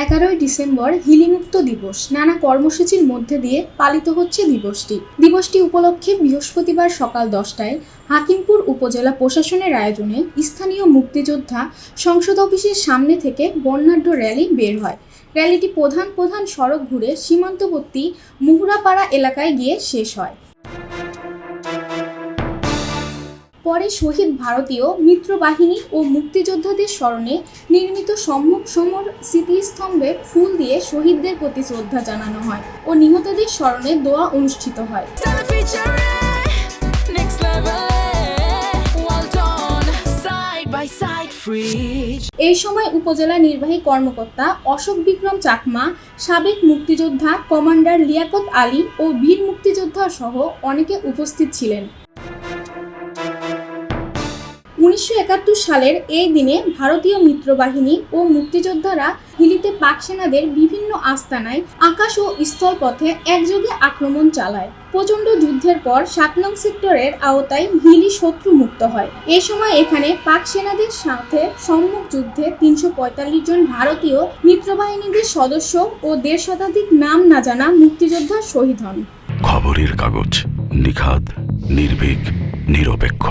11ই December হিলিমুক্ত দিবস নানা কর্মসূচির মধ্যে দিয়ে পালিত হচ্ছে দিবসটি উপলক্ষে বৃহস্পতিবার সকাল 10টায় হাকিমপুর উপজেলা প্রশাসনের আয়োজনে স্থানীয় মুক্তিযোদ্ধা সংসদ অফিসের সামনে থেকে বর্ণাঢ্য র্যালি বের হয়। র্যালিটি প্রধান সড়ক ঘুরে সীমান্তবর্তী মুহুরাপাড়া এলাকায় গিয়ে শেষ হয়। পরে শহীদ ভারতীয় মিত্রবাহিনী ও মুক্তিযোদ্ধাদের স্মরণে নির্মিত সম্মুখ সমর স্মৃতিস্তম্ভে ফুল দিয়ে শহীদদের প্রতি শ্রদ্ধা জানানো হয় ও নিহতদের স্মরণে দোয়া অনুষ্ঠিত হয়। এই সময় উপজেলা নির্বাহী কর্মকর্তা অশোক বিক্রম চাকমা, সাবেক মুক্তিযোদ্ধা কমান্ডার লিয়াকত আলী ও বীর মুক্তিযোদ্ধা সহ অনেকে উপস্থিত ছিলেন। 1971 সালের এই দিনে ভারতীয় মিত্রবাহিনী ও মুক্তিযোদ্ধারা হিলিতে পাক সেনাদের বিভিন্ন আস্তানায় আকাশ ও স্থলপথে একযোগে আক্রমণ চালায়। প্রচণ্ড যুদ্ধের পর 7 নং সেক্টরের আওতায় হিলি শত্রু মুক্ত হয়। এ সময় এখানে পাক সেনাদের সাথে সম্মুখ যুদ্ধে 345 জন ভারতীয় মিত্রবাহিনীদের সদস্য ও 1.5 শতাধিক নাম না জানা মুক্তিযোদ্ধা শহীদ হন। খবরের কাগজ, নিখাদ, নির্ভীক, নিরপেক্ষ।